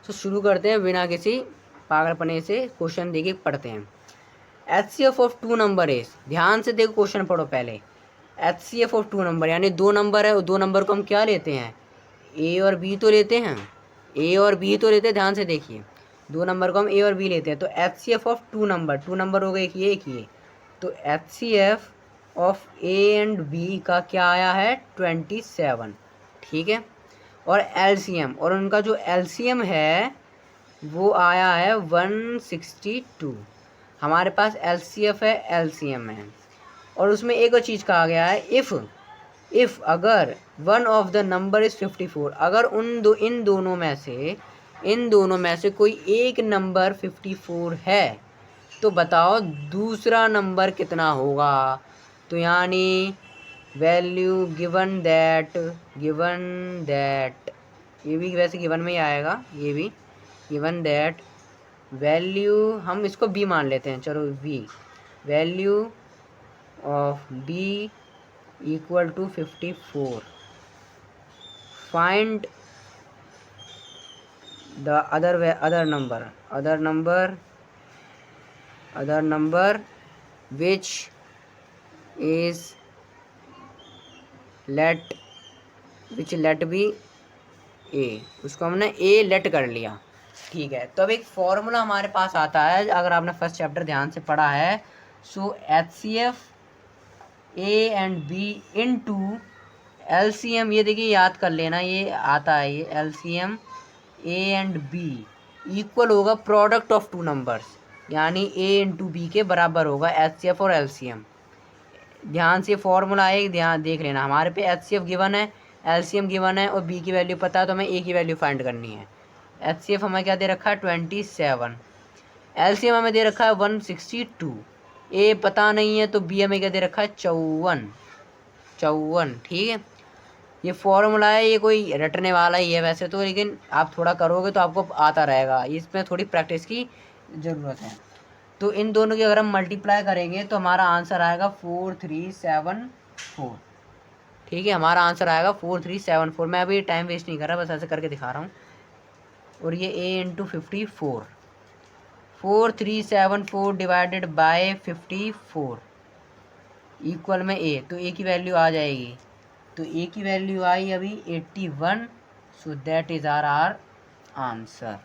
तो शुरू करते हैं बिना किसी पागलपने से, क्वेश्चन देखिए पढ़ते हैं। HCF ऑफ 2 नंबर इज, ध्यान से देखो क्वेश्चन पढ़ो पहले। HCF ऑफ 2 नंबर यानी 2 नंबर है, 2 नंबर को हम क्या लेते हैं, A और B तो लेते हैं, A और B तो लेते हैं, ध्यान से देखिए 2 नंबर को हम A और B लेते हैं। तो HCF ऑफ 2 नंबर, 2 नंबर हो गए एक ये, तो HCF of A and B का क्या आया है 27, ठीक है। और LCM, और उनका जो LCM है वो आया है 162। हमारे पास LCF है, LCM है, और उसमें एक और चीज़ कहा गया है, इफ़ अगर one of the number is 54, अगर इन दोनों में से कोई एक नंबर 54 है तो बताओ दूसरा नंबर कितना होगा। तो यानी वैल्यू गिवन दैट, ये भी वैसे गिवन में ही आएगा, ये भी गिवन दैट वैल्यू, हम इसको b मान लेते हैं, चलो b, value of b equal to 54, find the other number which is let be a, उसको हमने a लेट कर लिया, ठीक है। तो अब एक फॉर्मूला हमारे पास आता है, अगर आपने फर्स्ट चैप्टर ध्यान से पढ़ा है, सो HCF A and B into LCM, ये देखिए याद कर लेना, ये आता है, ये LCM A and B equal होगा प्रोडक्ट ऑफ 2 नंबर्स, यानी A इंटू B के बराबर होगा HCF और LCM। ध्यान से फॉर्मूला है, ध्यान देख लेना, हमारे पे HCF गिवन है, LCM गिवन है और B की वैल्यू पता है, तो हमें A की वैल्यू फाइंड करनी है। HCF हमें क्या दे रखा है 27, LCM हमें दे रखा है 162, A पता नहीं है तो B हमें क्या दे रखा है 54, ठीक है। ये फॉर्मूला है, ये कोई रटने वाला ही है वैसे तो, लेकिन आप थोड़ा करोगे तो आपको आता रहेगा, इसमें थोड़ी प्रैक्टिस की ज़रूरत है। तो इन दोनों की अगर हम मल्टीप्लाई करेंगे तो हमारा आंसर आएगा 4374, ठीक है, हमारा आंसर आएगा 4374। मैं अभी टाइम वेस्ट नहीं कर रहा, बस ऐसे करके दिखा रहा हूँ। और ये A into 54, 4374 divided by 54 equal में A, तो A की वैल्यू आ जाएगी, तो A की वैल्यू आई अभी 81, so that is our answer.